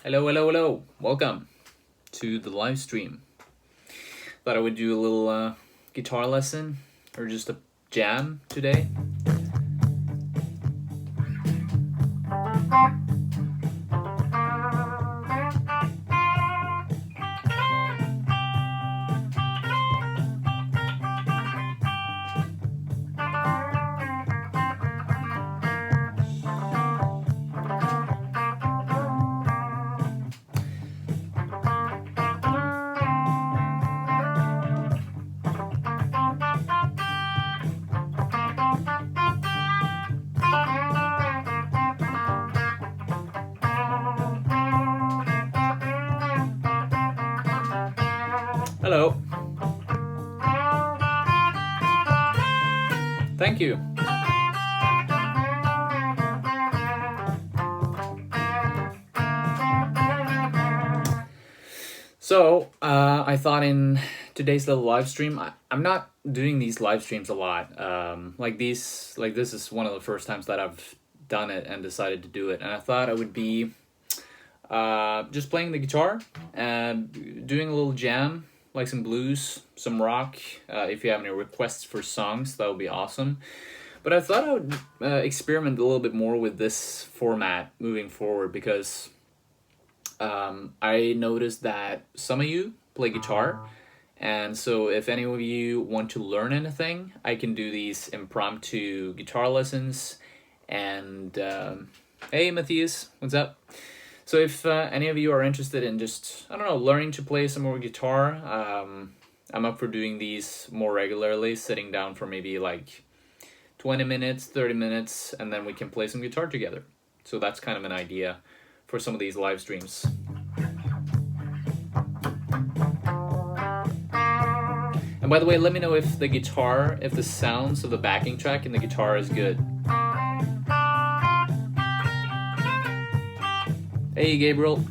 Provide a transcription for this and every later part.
Hello, hello, hello. Welcome to the live stream. Thought I would do a little guitar lesson or just a jam today. Hello. Thank you. So, I thought in today's little live stream, I'm not doing these live streams a lot. This is one of the first times that I've done it and decided to do it. And I thought I would be just playing the guitar and doing a little jam, like some blues, some rock. If you have any requests for songs, that would be awesome. But I thought I would experiment a little bit more with this format moving forward because I noticed that some of you play guitar. And so if any of you want to learn anything, I can do these impromptu guitar lessons. And hey, Matthias, what's up? So if any of you are interested in just, I don't know, learning to play some more guitar, I'm up for doing these more regularly, sitting down for maybe like 20 minutes, 30 minutes, and then we can play some guitar together. So that's kind of an idea for some of these live streams. And by the way, let me know if the sounds of the backing track in the guitar is good. Hey, Gabriel.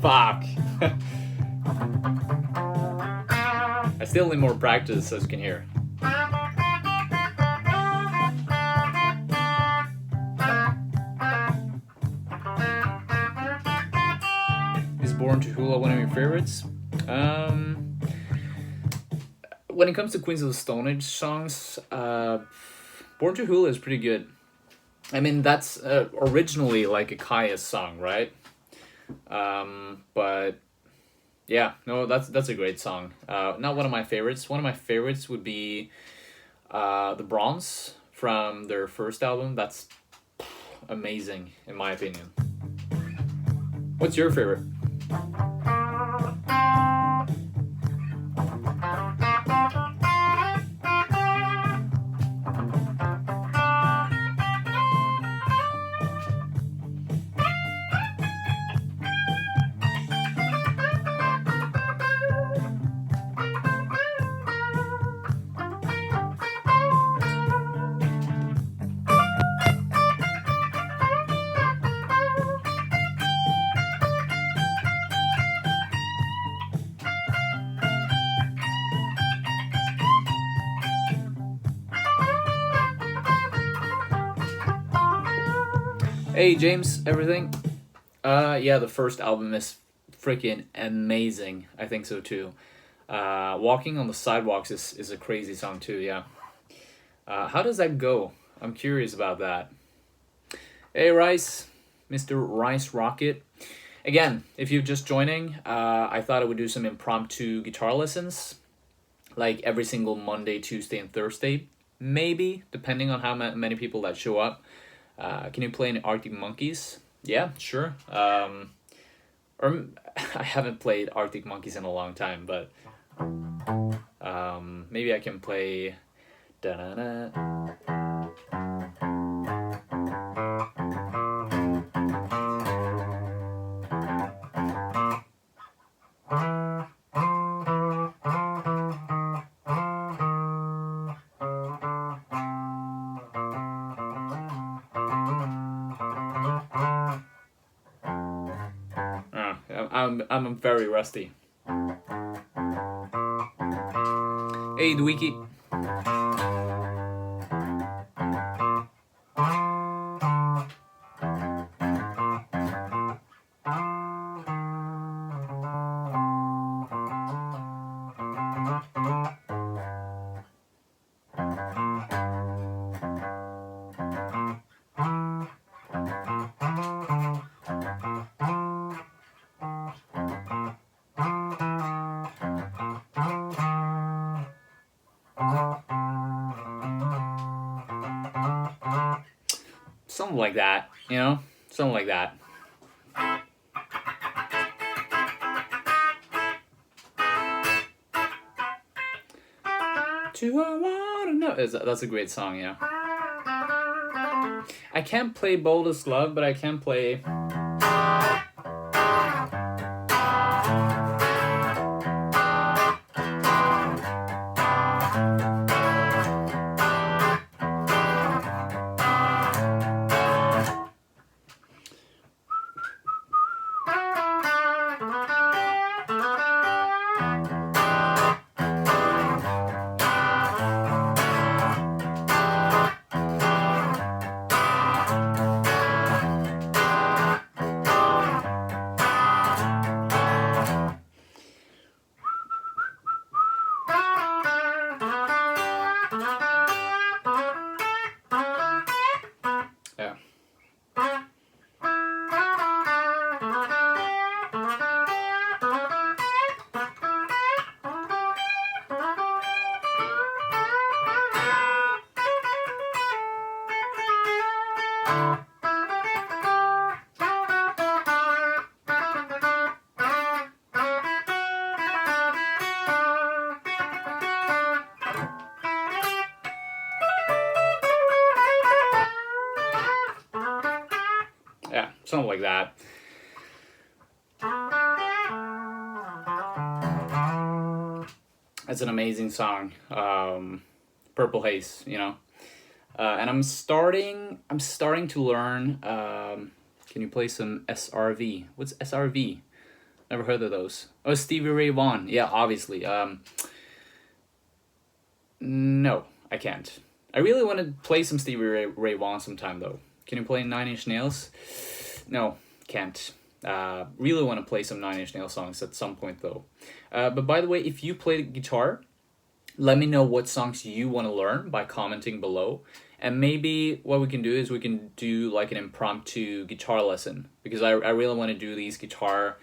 Fuck. I still need more practice, as you can hear. Is Born to Hula one of your favorites? When it comes to Queens of the Stone Age songs, Born to Hula is pretty good. I mean, that's originally like a Kaya song, right? But yeah, no, that's a great song. Not one of my favorites. One of my favorites would be The Bronze from their first album. That's amazing, in my opinion. What's your favorite? Hey James, everything? Yeah, the first album is freaking amazing. I think so too. Walking on the Sidewalks is a crazy song too, yeah. How does that go? I'm curious about that. Hey Rice, Mr. Rice Rocket. Again, if you're just joining, I thought I would do some impromptu guitar lessons, like every single Monday, Tuesday, and Thursday, maybe, depending on how many people that show up. Can you play any Arctic Monkeys? Yeah, sure. Or I haven't played Arctic Monkeys in a long time, but maybe I can play. Da-na-na. I'm very rusty. Hey, Dweeky. Something like that, you know? Something like that. Do I wanna know? That's a great song, yeah. I can't play Boldest Love, but I can play... Yeah. Yeah, something like that. It's an amazing song. Purple Haze, you know. And I'm starting to learn. Can you play some SRV? What's SRV? Never heard of those. Oh, Stevie Ray Vaughan. Yeah, obviously. No, I can't. I really want to play some Stevie Ray Vaughan sometime though. Can you play Nine Inch Nails? No, can't. Really want to play some Nine Inch Nails songs at some point though. But by the way, if you play the guitar, let me know what songs you want to learn by commenting below. And maybe what we can do is we can do like an impromptu guitar lesson, because I really want to do these guitar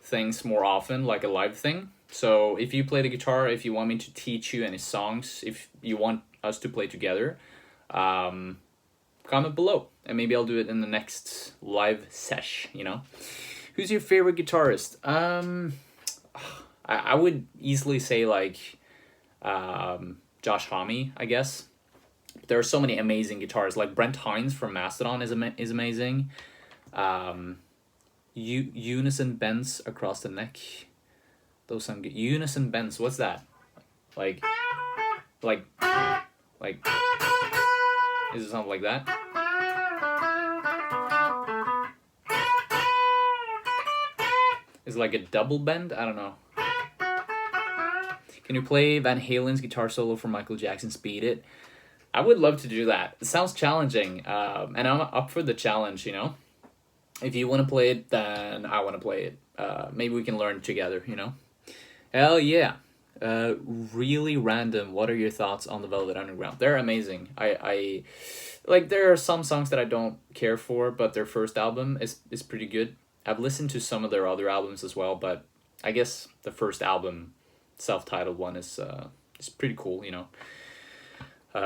things more often, like a live thing. So if you play the guitar, if you want me to teach you any songs, if you want us to play together, comment below and maybe I'll do it in the next live sesh, you know. Who's your favorite guitarist? I would easily say like Josh Homme, I guess. There are so many amazing guitarists, like Brent Hines from Mastodon is amazing. Unison bends across the neck. Those sound good. Unison bends. What's that? Like. Is it something like that? Is it like a double bend? I don't know. Can you play Van Halen's guitar solo from Michael Jackson's Beat It? I would love to do that. It sounds challenging, and I'm up for the challenge, you know? If you want to play it, then I want to play it. Maybe we can learn together, you know? Hell yeah. Really random. What are your thoughts on the Velvet Underground? They're amazing. I like, there are some songs that I don't care for, but their first album is pretty good. I've listened to some of their other albums as well, but I guess the first album, self-titled one, is pretty cool, you know.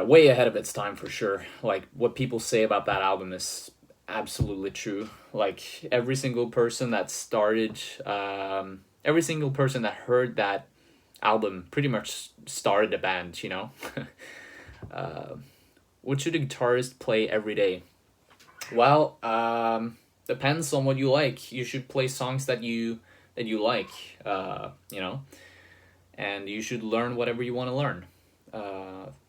Way ahead of its time for sure. Like, what people say about that album is absolutely true. Like, every single person that started, every single person that heard that album pretty much started a band, you know. What should a guitarist play every day? Well, depends on what you like. You should play songs that you like, you know, and you should learn whatever you want to learn.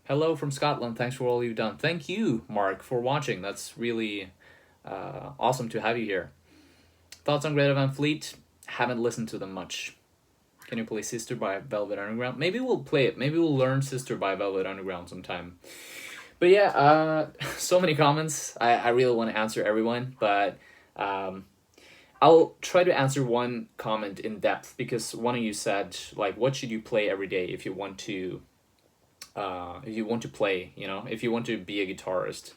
Hello from Scotland. Thanks for all you've done. Thank you, Mark, for watching. That's really awesome to have you here. Thoughts on Greta Van Fleet? haven't listened to them much. Can you play Sister by Velvet Underground? Maybe we'll play it. Maybe we'll learn Sister by Velvet Underground sometime. But yeah, so many comments. I really want to answer everyone, but I'll try to answer one comment in depth, because one of you said, like, what should you play every day if you want to play, if you want to be a guitarist.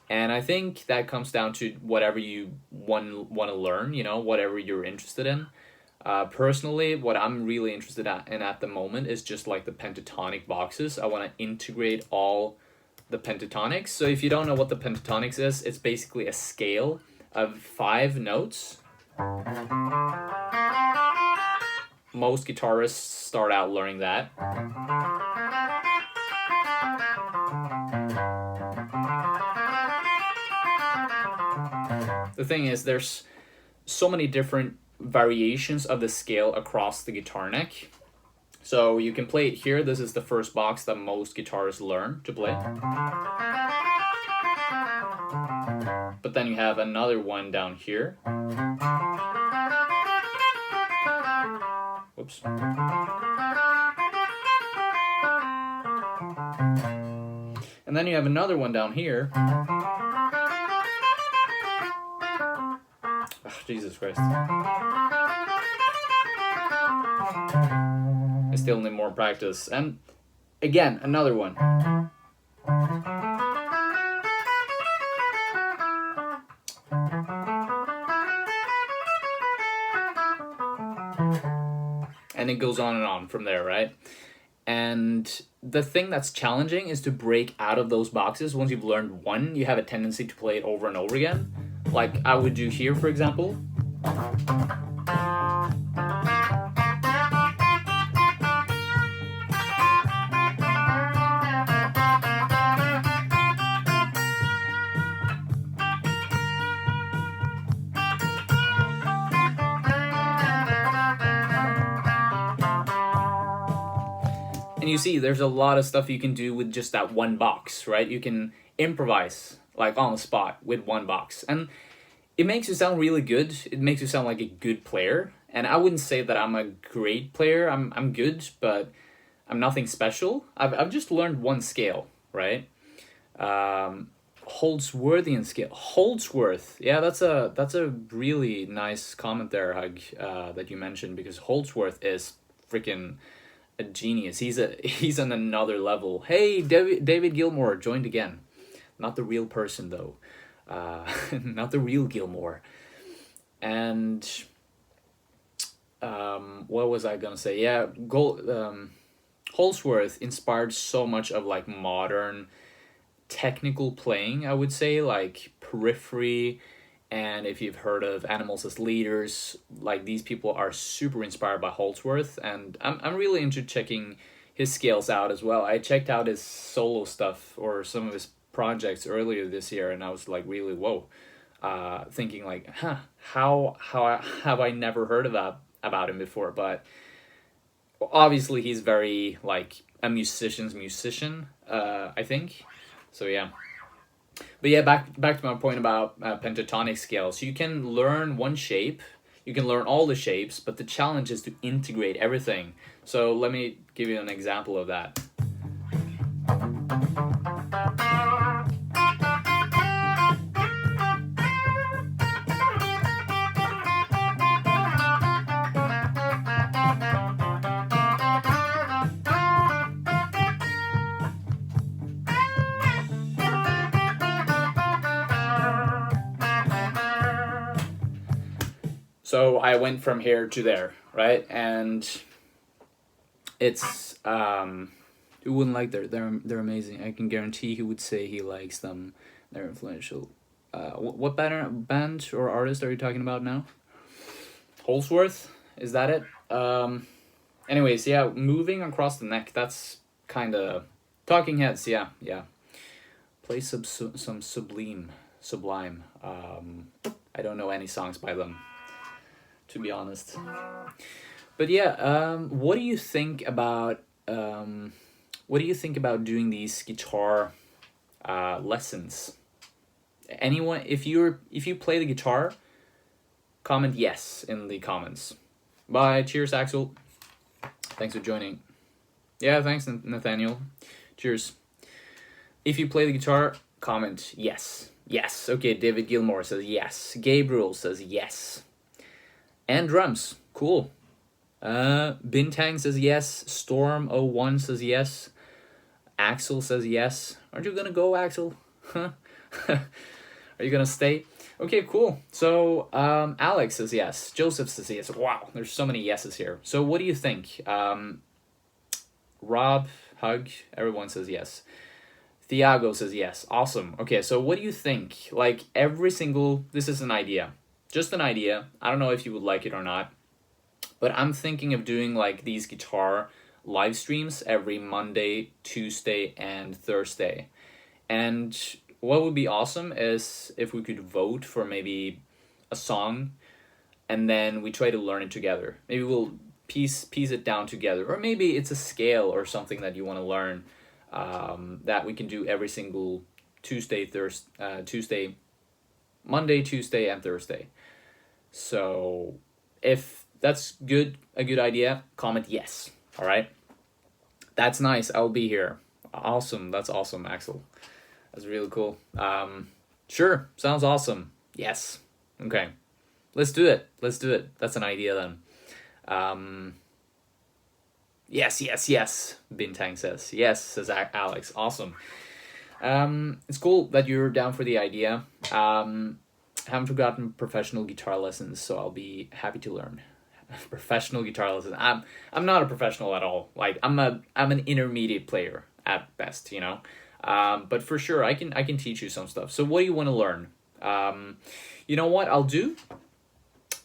And I think that comes down to whatever you want to learn, whatever you're interested in. Personally, what I'm really interested in at the moment is just like the pentatonic boxes. I want to integrate all the pentatonics. So if you don't know what the pentatonics is, it's basically a scale of 5 notes. Most guitarists start out learning that. The thing is, there's so many different variations of the scale across the guitar neck. So you can play it here. This is the first box that most guitarists learn to play. But then you have another one down here. Whoops. And then you have another one down here. Oh, Jesus Christ. I still need more practice. And again, another one. And it goes on from there, right? And the thing that's challenging is to break out of those boxes. Once you've learned one, you have a tendency to play it over and over again. Like I would do here, for example. And you see, there's a lot of stuff you can do with just that one box, right? You can improvise, like on the spot, with one box. And it makes you sound really good. It makes you sound like a good player. And I wouldn't say that I'm a great player. I'm good, but I'm nothing special. I've just learned one scale, right? Holdsworthian scale. Holdsworth. Yeah, that's a really nice comment there, Hug, that you mentioned, because Holdsworth is freaking a genius. He's on another level. Hey, David Gilmour joined again. Not the real person though. Not the real Gilmour. And what was I gonna say? Yeah, Holdsworth inspired so much of like modern technical playing, I would say, like Periphery. And if you've heard of Animals as Leaders, like these people are super inspired by Holdsworth, and I'm really into checking his scales out as well. I checked out his solo stuff or some of his projects earlier this year, and I was like really whoa, thinking like, how have I never heard of that about him before? But obviously he's very like a musician's musician, I think. So yeah. But yeah, back to my point about pentatonic scales. You can learn one shape, you can learn all the shapes, but the challenge is to integrate everything. So let me give you an example of that. So I went from here to there, right? And it's who wouldn't like they're amazing. I can guarantee he would say he likes them. They're influential. What band or artist are you talking about now? Holdsworth, is that it? Anyways, yeah, moving across the neck. That's kind of Talking Heads. Yeah. Play some Sublime. I don't know any songs by them, to be honest. But yeah, what do you think about doing these guitar lessons? Anyone, if you play the guitar, comment yes in the comments. Bye. Cheers, Axel. Thanks for joining. Yeah, thanks, Nathaniel. Cheers. If you play the guitar, comment yes. Yes. Okay, David Gilmore says yes. Gabriel says yes. And drums. Cool. Bintang says yes. Storm01 says yes. Axel says yes. Aren't you gonna go, Axel? Huh? Are you gonna stay? Okay, cool. So, Alex says yes. Joseph says yes. Wow, there's so many yeses here. So, what do you think? Rob, Hug, everyone says yes. Thiago says yes. Awesome. Okay, so what do you think? Like, this is an idea. Just an idea. I don't know if you would like it or not. But I'm thinking of doing, like, these guitar live streams every Monday, Tuesday, and Thursday. And what would be awesome is if we could vote for maybe a song, and then we try to learn it together. Maybe we'll piece it down together. Or maybe it's a scale or something that you want to learn. That we can do every single Monday, Tuesday, and Thursday. So if that's a good idea, comment yes. All right. That's nice. I'll be here. Awesome. That's awesome, Axel. That's really cool. Sure. Sounds awesome. Yes. Okay. Let's do it. That's an idea then. Yes, Bintang says. Yes, says Alex. Awesome. It's cool that you're down for the idea. Haven't forgotten professional guitar lessons, so I'll be happy to learn. Professional guitar lessons. I'm not a professional at all. Like I'm an intermediate player at best, you know. But for sure I can teach you some stuff. So what do you want to learn? You know what I'll do?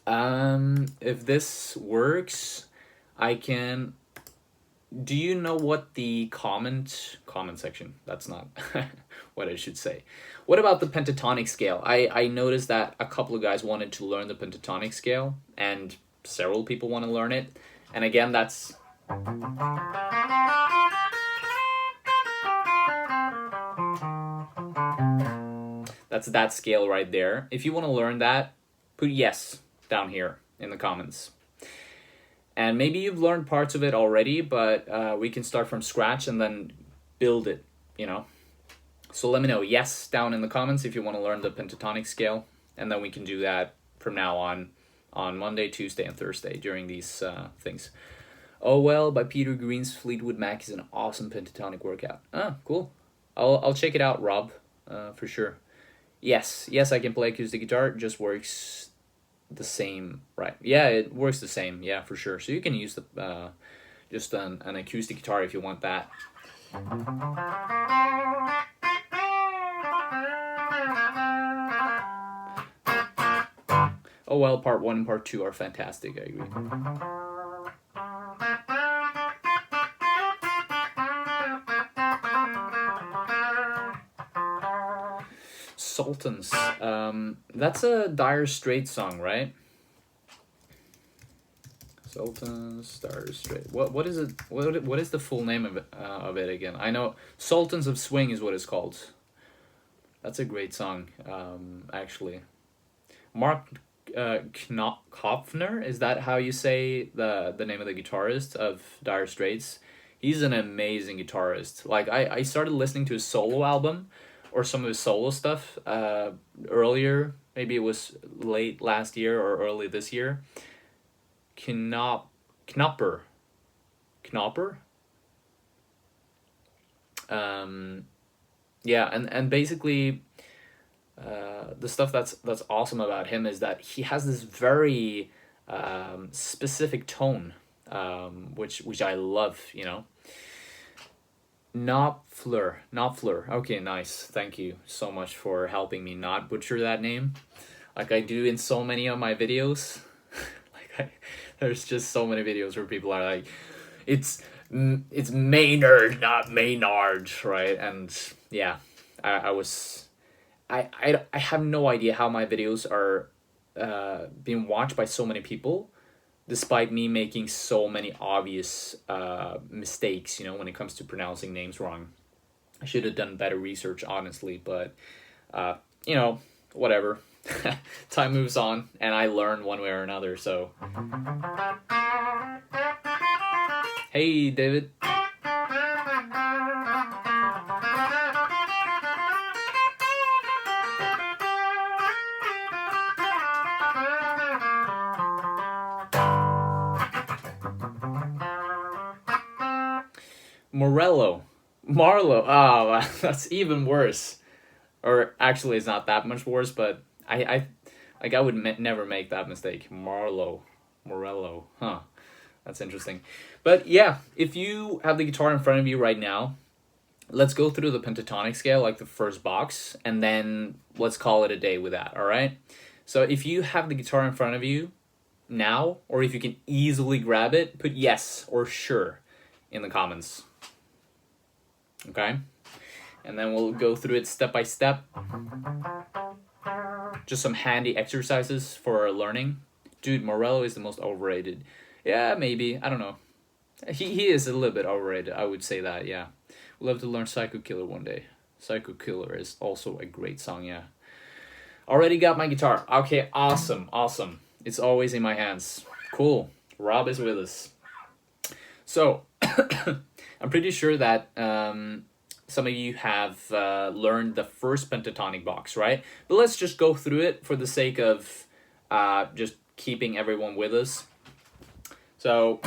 If this works, I can. Do you know what the comment section? That's not what I should say. What about the pentatonic scale? I noticed that a couple of guys wanted to learn the pentatonic scale, and several people want to learn it. And again, that's that scale right there. If you want to learn that, put yes down here in the comments. And maybe you've learned parts of it already, but we can start from scratch and then build it, you know? So let me know yes down in the comments if you want to learn the pentatonic scale. And then we can do that from now on Monday, Tuesday, and Thursday during these things. Oh Well by Peter Green's Fleetwood Mac is an awesome pentatonic workout. Ah, cool. I'll check it out, Rob, for sure. Yes, I can play acoustic guitar. It just works the same, right? Yeah, it works the same. Yeah, for sure. So you can use the just an acoustic guitar if you want that. Oh Well, part 1 and part 2 are fantastic. I agree. Sultans. That's a Dire Straits song, right? Sultans, Dire Straits. What is it? What is the full name of it again? I know Sultans of Swing is what it's called. That's a great song, actually. Mark Knopfler, is that how you say the name of the guitarist of Dire Straits? He's an amazing guitarist. Like I started listening to his solo album or some of his solo stuff earlier. Maybe it was late last year or early this year. Knopper. Yeah, and basically the stuff that's awesome about him is that he has this very specific tone, which I love, you know. Knopfler. Okay, nice. Thank you so much for helping me not butcher that name, like I do in so many of my videos. There's just so many videos where people are like, it's Maynard, not Maynard, right? And yeah, I have no idea how my videos are being watched by so many people, despite me making so many obvious mistakes, you know, when it comes to pronouncing names wrong. I should have done better research, honestly, but, you know, whatever. time moves on, and I learn one way or another. So, hey, David. Morello. Marlo. Oh, that's even worse. Or actually, it's not that much worse, but I would never make that mistake. Morello. Huh. That's interesting. But yeah, if you have the guitar in front of you right now, let's go through the pentatonic scale, like the first box, and then let's call it a day with that, all right? So if you have the guitar in front of you now, or if you can easily grab it, put yes or sure in the comments. Okay? And then we'll go through it step by step. Just some handy exercises for learning. Dude, Morello is the most overrated. Yeah, maybe. I don't know. He is a little bit overrated. I would say that, yeah. We'll have to learn Psycho Killer one day. Psycho Killer is also a great song, yeah. Already got my guitar. Okay, awesome. It's always in my hands. Cool. Rob is with us. So, I'm pretty sure that some of you have learned the first pentatonic box, right? But let's just go through it for the sake of just keeping everyone with us. So,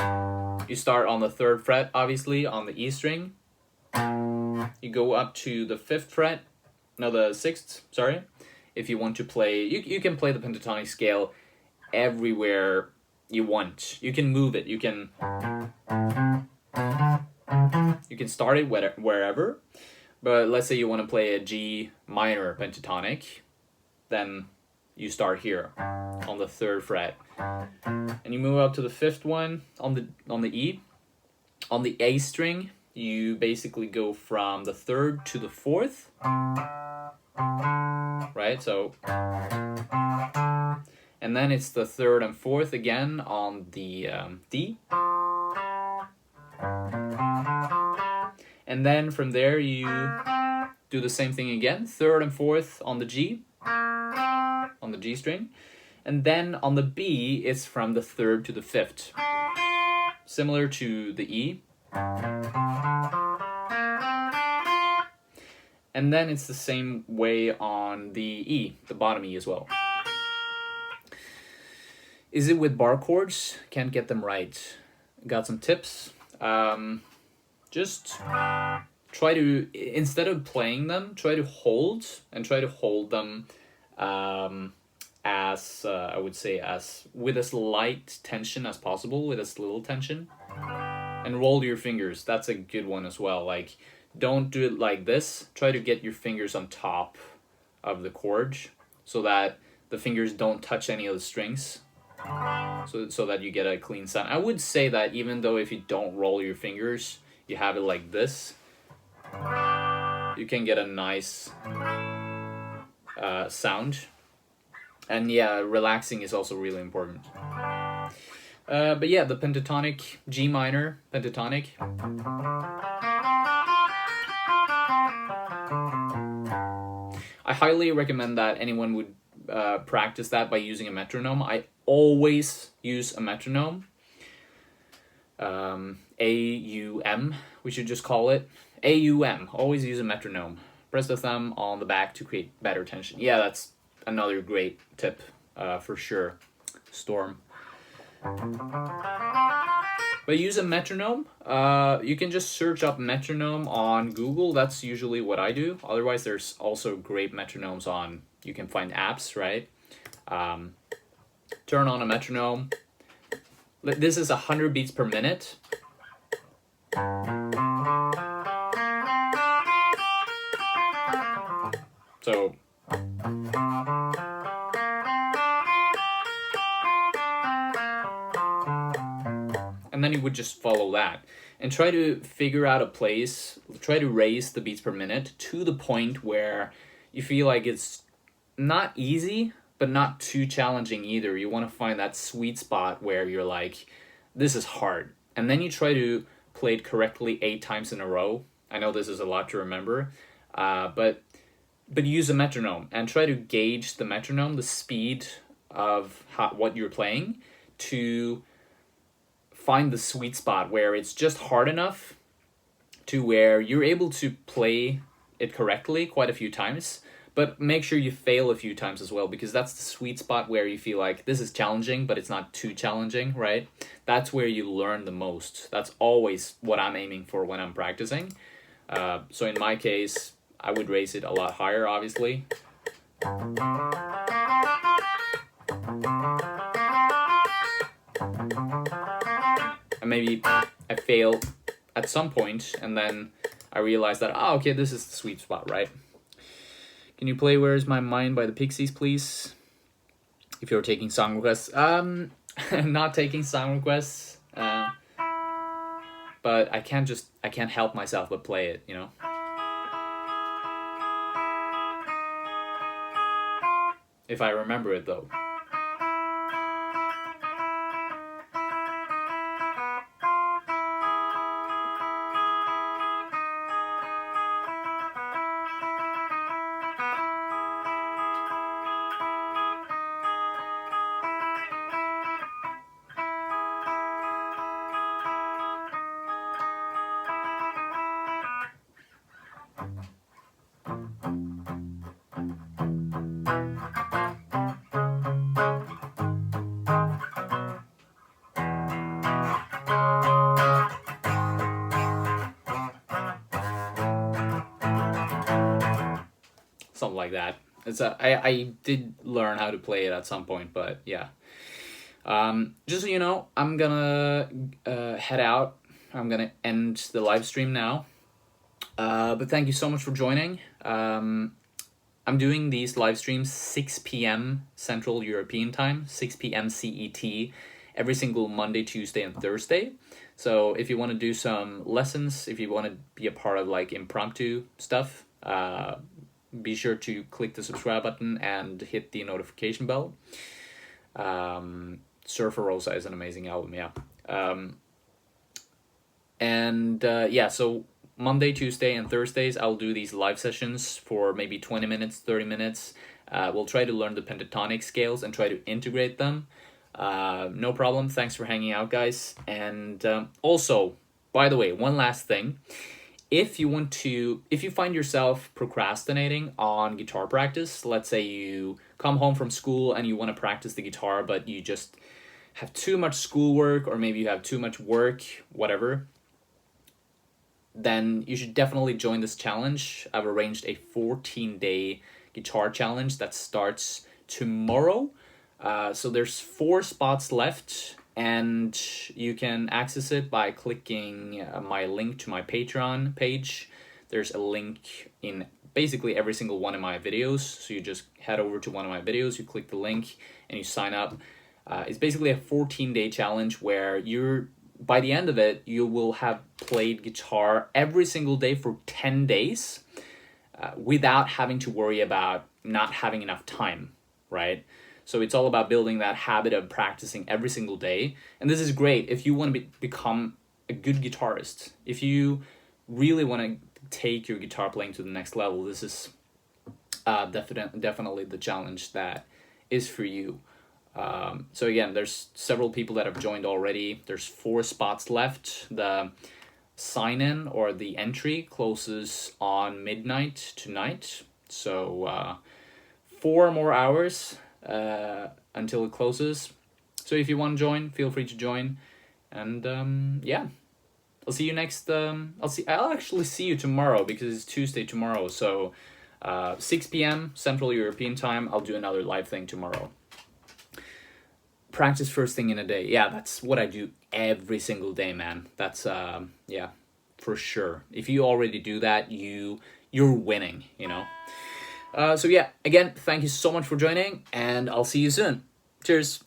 you start on the 3rd fret, obviously, on the E string. You go up to the 5th fret, no, the 6th, sorry. If you want to play, you can play the pentatonic scale everywhere you want. You can move it, you can start it wherever, but let's say you want to play a G minor pentatonic, then you start here on the 3rd fret, and you move up to the 5th one on the E. On the A string, you basically go from the 3rd to the 4th, right? So, and then it's the 3rd and 4th again on the D. And then from there you do the same thing again, 3rd and 4th on the G, on the G string. And then on the B, it's from the 3rd to the 5th. Similar to the E. And then it's the same way on the E, the bottom E as well. Is it with bar chords? Can't get them right. Got some tips. Just try to, instead of playing them, try to hold them as, I would say, as with as light tension as possible, with as little tension. And roll your fingers. That's a good one as well. Like, don't do it like this. Try to get your fingers on top of the chord so that the fingers don't touch any of the strings. So that you get a clean sound. I would say that even though if you don't roll your fingers, you have it like this, you can get a nice sound. And yeah, relaxing is also really important. But yeah, the pentatonic, G minor pentatonic. I highly recommend that anyone would practice that by using a metronome. I always use a metronome. AUM, we should just call it. AUM, always use a metronome. Press the thumb on the back to create better tension. Yeah, that's another great tip for sure. Storm. But use a metronome. You can just search up metronome on Google. That's usually what I do. Otherwise, there's also great metronomes on, you can find apps, right? Turn on a metronome. This is 100 beats per minute. So, and then you would just follow that and try to figure out a place, try to raise the beats per minute to the point where you feel like it's not easy, but not too challenging either. You want to find that sweet spot where you're like, this is hard. And then you try to play it correctly 8 times in a row. I know this is a lot to remember, but but use a metronome and try to gauge the metronome, the speed of what you're playing, to find the sweet spot where it's just hard enough to where you're able to play it correctly quite a few times, but make sure you fail a few times as well, because that's the sweet spot where you feel like this is challenging, but it's not too challenging, right? That's where you learn the most. That's always what I'm aiming for when I'm practicing. So in my case, I would raise it a lot higher, obviously. And maybe I fail at some point, and then I realize that, oh, okay, this is the sweet spot, right? Can you play Where's My Mind by the Pixies, please? If you're taking song requests. Not taking song requests. But I can't help myself but play it, you know? If I remember it, though. Something like that. I did learn how to play it at some point, but yeah. Just so you know, I'm gonna head out. I'm gonna end the live stream now. But thank you so much for joining. I'm doing these live streams 6 p.m. Central European Time, 6 p.m. CET, every single Monday, Tuesday, and Thursday. So if you want to do some lessons, if you want to be a part of like impromptu stuff, be sure to click the subscribe button and hit the notification bell. Surfer Rosa is an amazing album, yeah. Yeah, so Monday, Tuesday, and Thursdays, I'll do these live sessions for maybe 20 minutes, 30 minutes. We'll try to learn the pentatonic scales and try to integrate them. No problem. Thanks for hanging out, guys. And also, by the way, one last thing. If you find yourself procrastinating on guitar practice, let's say you come home from school and you want to practice the guitar, but you just have too much schoolwork, or maybe you have too much work, whatever, then you should definitely join this challenge. I've arranged a 14-day guitar challenge that starts tomorrow. So there's 4 spots left, and you can access it by clicking my link to my Patreon page. There's a link in basically every single one of my videos. So you just head over to one of my videos, you click the link, and you sign up. It's basically a 14-day challenge where by the end of it, you will have played guitar every single day for 10 days without having to worry about not having enough time, right? So it's all about building that habit of practicing every single day. And this is great if you want to become a good guitarist. If you really want to take your guitar playing to the next level, this is definitely the challenge that is for you. So again, there's several people that have joined already. There's 4 spots left. The sign-in or the entry closes on midnight tonight. So 4 more hours until it closes. So if you want to join, feel free to join. And yeah, I'll see you next. I'll actually see you tomorrow, because it's Tuesday tomorrow. So 6 p.m. Central European Time. I'll do another live thing tomorrow. Practice first thing in a day. Yeah, that's what I do every single day, man. That's yeah, for sure. If you already do that, you're winning, you know. So yeah, again, thank you so much for joining, and I'll see you soon. Cheers.